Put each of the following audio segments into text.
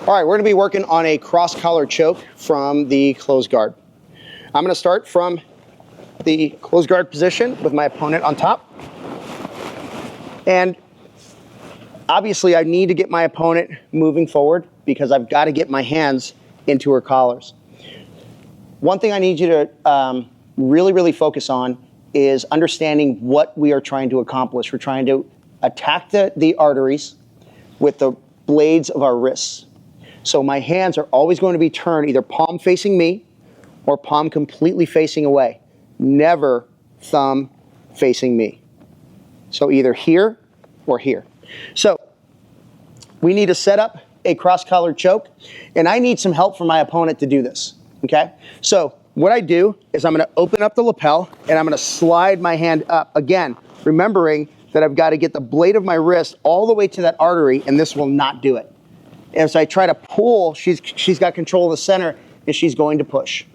All right, we're gonna be working on a cross collar choke from the closed guard. I'm gonna start from the closed guard position with my opponent on top. And obviously I need to get my opponent moving forward because I've got to get my hands into her collars. One thing I need you to really focus on is understanding what we are trying to accomplish. We're trying to attack the arteries with the blades of our wrists. So my hands are always going to be turned either palm facing me or palm completely facing away. Never thumb facing me. So either here or here. So we need to set up a cross-collar choke, and I need some help from my opponent to do this, okay? So what I do is I'm gonna open up the lapel and I'm gonna slide my hand up. Again, remembering that I've got to get the blade of my wrist all the way to that artery, and this will not do it. As I try to pull, she's got control of the center, and she's going to push.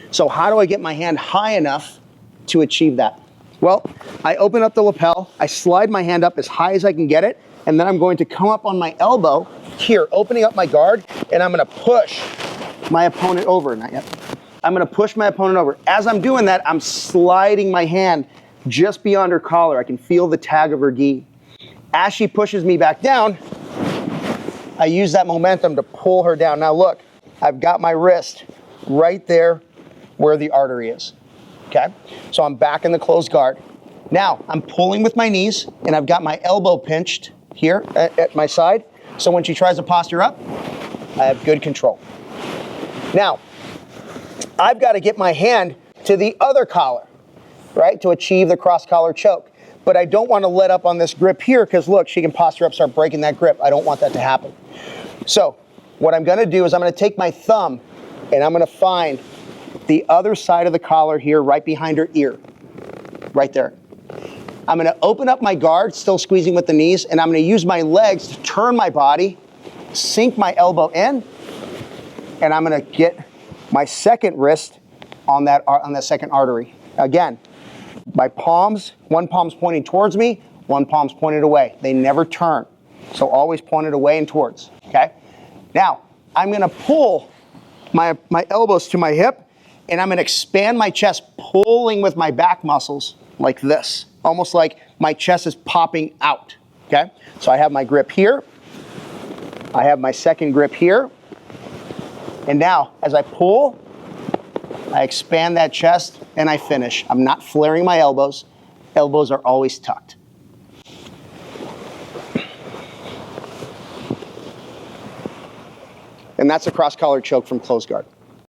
So how do I get my hand high enough to achieve that? Well, I open up the lapel, I slide my hand up as high as I can get it, and then I'm going to come up on my elbow here, opening up my guard, and I'm gonna push my opponent over. Not yet. I'm gonna push my opponent over. As I'm doing that, I'm sliding my hand just beyond her collar. I can feel the tag of her gi. As she pushes me back down, I use that momentum to pull her down. Now look, I've got my wrist right there where the artery is, okay? So I'm back in the closed guard. Now, I'm pulling with my knees, and I've got my elbow pinched here at my side. So when she tries to posture up, I have good control. Now, I've got to get my hand to the other collar, right, to achieve the cross-collar choke. But I don't want to let up on this grip here because look, she can posture up, start breaking that grip. I don't want that to happen. So what I'm going to do is I'm going to take my thumb and I'm going to find the other side of the collar here right behind her ear, right there. I'm going to open up my guard, still squeezing with the knees, and I'm going to use my legs to turn my body, sink my elbow in, and I'm going to get my second wrist on that second artery. Again, my palms, one palm's pointing towards me, one palm's pointed away. They never turn. So always pointed away and towards, okay? Now, I'm gonna pull my elbows to my hip, and I'm gonna expand my chest, pulling with my back muscles like this, almost like my chest is popping out, okay? So I have my grip here, I have my second grip here, and now, as I pull, I expand that chest and I finish. I'm not flaring my elbows. Elbows are always tucked. And that's a cross-collar choke from closed guard.